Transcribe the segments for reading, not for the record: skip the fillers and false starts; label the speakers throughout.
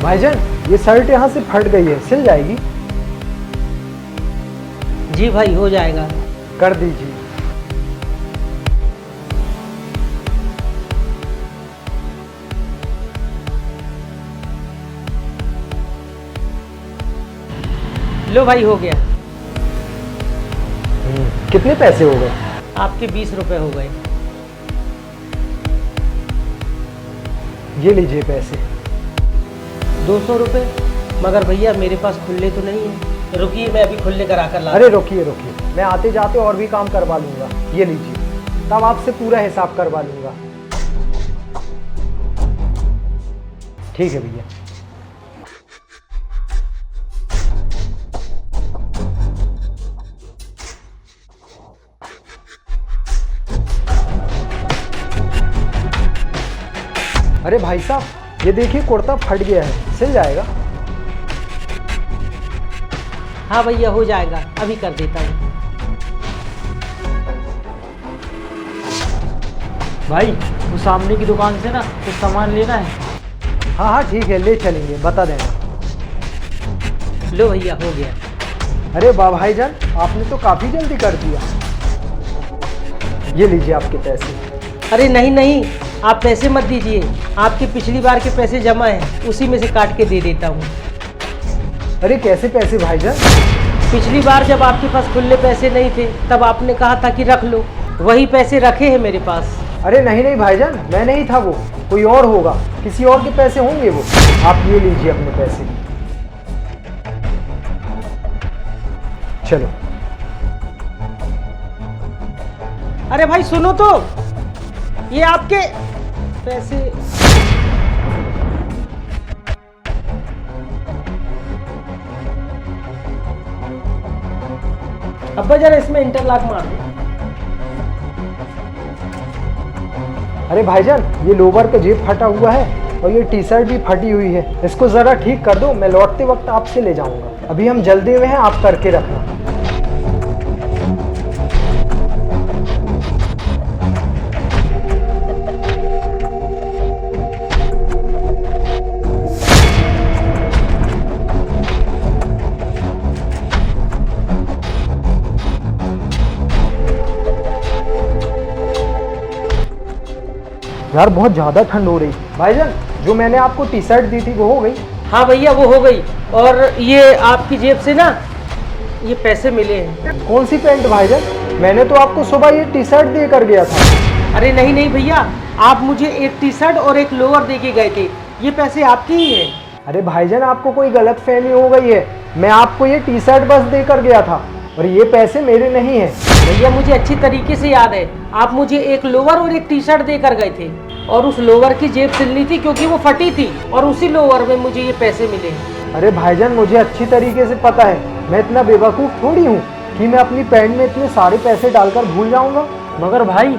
Speaker 1: भाईजान ये शर्ट यहाँ से फट गई है, सिल जाएगी?
Speaker 2: जी भाई हो जाएगा।
Speaker 1: कर दीजिए।
Speaker 2: लो भाई हो गया।
Speaker 1: कितने पैसे हो गए?
Speaker 2: आपके 20 रुपए हो गए।
Speaker 1: ये लीजिए पैसे।
Speaker 2: 200 रुपए? मगर भैया मेरे पास खुले तो नहीं है। रुकिए मैं अभी खुले करा कर ला।
Speaker 1: अरे रुकिए रुकिए, मैं आते जाते और भी काम करवा लूंगा। ये लीजिए, तब आपसे पूरा हिसाब करवा लूंगा। ठीक है भैया। अरे भाई साहब ये देखिए कुर्ता फट गया है, सिल जाएगा?
Speaker 2: हाँ भैया हो जाएगा, अभी कर देता हूँ।
Speaker 3: भाई वो सामने की दुकान से ना कुछ सामान लेना है।
Speaker 1: हाँ हाँ ठीक है, ले चलेंगे, बता देना।
Speaker 2: लो भैया हो गया।
Speaker 1: अरे वाह भाईजान, आपने तो काफी जल्दी कर दिया। ये लीजिए आपके पैसे।
Speaker 2: अरे नहीं नहीं, आप पैसे मत दीजिए, आपके पिछली बार के पैसे जमा हैं, उसी में से काट के दे देता हूँ।
Speaker 1: अरे कैसे पैसे भाईजान?
Speaker 2: पिछली बार जब आपके पास खुले पैसे नहीं थे तब आपने कहा था कि रख लो, वही पैसे रखे हैं मेरे पास।
Speaker 1: अरे नहीं नहीं भाईजान, मैं नहीं था, वो कोई और होगा, किसी और के पैसे होंगे वो। आप ये लीजिए अपने पैसे। चलो।
Speaker 2: अरे भाई सुनो तो, ये आपके पैसे। अब्बा जरा इसमें इंटरलॉक मार दो।
Speaker 1: अरे भाईजान ये लोवर का जेब फटा हुआ है और ये टी शर्ट भी फटी हुई है, इसको जरा ठीक कर दो, मैं लौटते वक्त आपसे ले जाऊंगा। अभी हम जल्दी में हैं, आप करके रखना। यार बहुत ज्यादा ठंड हो रही। भाईजान जो मैंने आपको टी शर्ट दी थी वो हो गई?
Speaker 2: हाँ भैया वो हो गई, और ये आपकी जेब से ना ये पैसे मिले हैं।
Speaker 1: कौन सी पैंट भाईजान? मैंने तो आपको सुबह ये टी शर्ट दे कर गया था।
Speaker 2: अरे नहीं नहीं भैया, आप मुझे एक टी शर्ट और एक लोअर दे के गए थे, ये पैसे आपके ही हैं।
Speaker 1: अरे भाईजान आपको कोई गलत फहमी हो गई है, मैं आपको ये टी शर्ट बस दे कर गया था और ये पैसे मेरे नहीं हैं।
Speaker 2: भैया मुझे अच्छी तरीके से याद है, आप मुझे एक लोअर और एक टी शर्ट देकर गए थे, और उस लोअर की जेब सिलनी थी क्योंकि वो फटी थी, और उसी लोअर में मुझे ये पैसे मिले।
Speaker 1: अरे भाईजान मुझे अच्छी तरीके से पता है, मैं इतना बेवकूफ़ थोड़ी हूँ कि मैं अपनी पैंट में इतने सारे पैसे डालकर भूल जाऊंगा।
Speaker 3: मगर भाई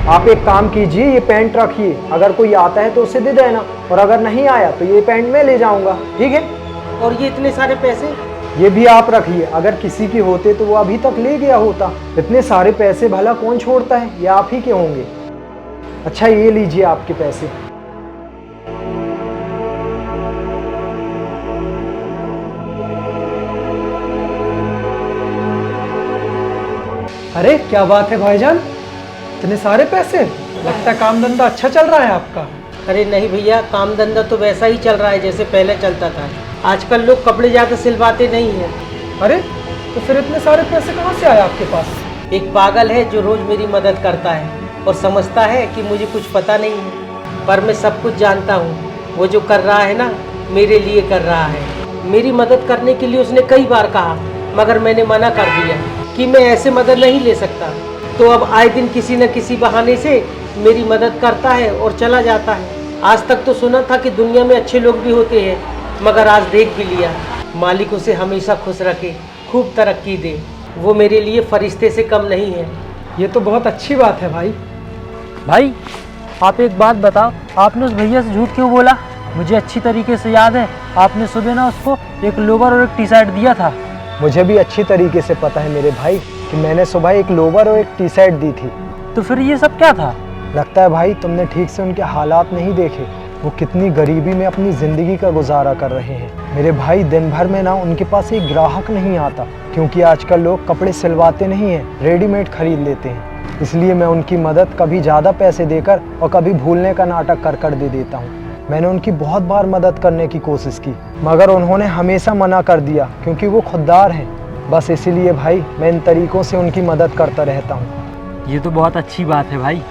Speaker 1: आप एक काम कीजिए, ये पैंट रखिए, अगर कोई आता है तो उसे दे देना, और अगर नहीं आया तो ये पैंट मैं ले जाऊंगा, ठीक है?
Speaker 2: और ये इतने सारे पैसे?
Speaker 1: ये भी आप रखिए, अगर किसी के होते तो वो अभी तक ले गया होता। इतने सारे पैसे भला कौन छोड़ता है, ये आप ही के होंगे। अच्छा ये लीजिए आपके पैसे। अरे क्या बात है भाईजान, इतने सारे पैसे? लगता है काम धंधा अच्छा चल रहा है आपका।
Speaker 2: अरे नहीं भैया, काम धंधा तो वैसा ही चल रहा है जैसे पहले चलता था। आजकल लोग कपड़े ज़्यादा सिलवाते नहीं हैं।
Speaker 1: अरे तो फिर इतने सारे पैसे कहाँ से आए आपके पास?
Speaker 2: एक पागल है जो रोज़ मेरी मदद करता है और समझता है कि मुझे कुछ पता नहीं है, पर मैं सब कुछ जानता हूँ। वो जो कर रहा है ना, मेरे लिए कर रहा है। मेरी मदद करने के लिए उसने कई बार कहा, मगर मैंने मना कर दिया कि मैं ऐसे मदद नहीं ले सकता। तो अब आए दिन किसी न किसी बहाने से मेरी मदद करता है और चला जाता है। आज तक तो सुना था कि दुनिया में अच्छे लोग भी होते हैं, मगर आज देख भी लिया। मालिक उसे हमेशा खुश रखे, खूब तरक्की दे, वो मेरे लिए फरिश्ते से कम नहीं है।
Speaker 1: ये तो बहुत अच्छी बात है भाई।
Speaker 3: भाई आप एक बात बताओ, आपने उस भैया से झूठ क्यों बोला? मुझे अच्छी तरीके से याद है, आपने सुबह ना उसको एक लोवर और एक टी शर्ट दिया था।
Speaker 1: मुझे भी अच्छी तरीके से पता है मेरे भाई कि मैंने सुबह एक लोवर और एक टी शर्ट दी थी।
Speaker 3: तो फिर ये सब क्या था?
Speaker 1: लगता है भाई तुमने ठीक से उनके हालात नहीं देखे। वो कितनी गरीबी में अपनी ज़िंदगी का गुजारा कर रहे हैं। मेरे भाई दिन भर में ना उनके पास एक ग्राहक नहीं आता, क्योंकि आजकल लोग कपड़े सिलवाते नहीं हैं, रेडीमेड खरीद लेते हैं। इसलिए मैं उनकी मदद कभी ज़्यादा पैसे देकर और कभी भूलने का नाटक कर दे देता हूँ। मैंने उनकी बहुत बार मदद करने की कोशिश की, मगर उन्होंने हमेशा मना कर दिया, क्योंकि वो खुददार हैं। बस इसीलिए भाई मैं इन तरीक़ों से उनकी मदद करता रहता हूँ।
Speaker 3: ये तो बहुत अच्छी बात है भाई।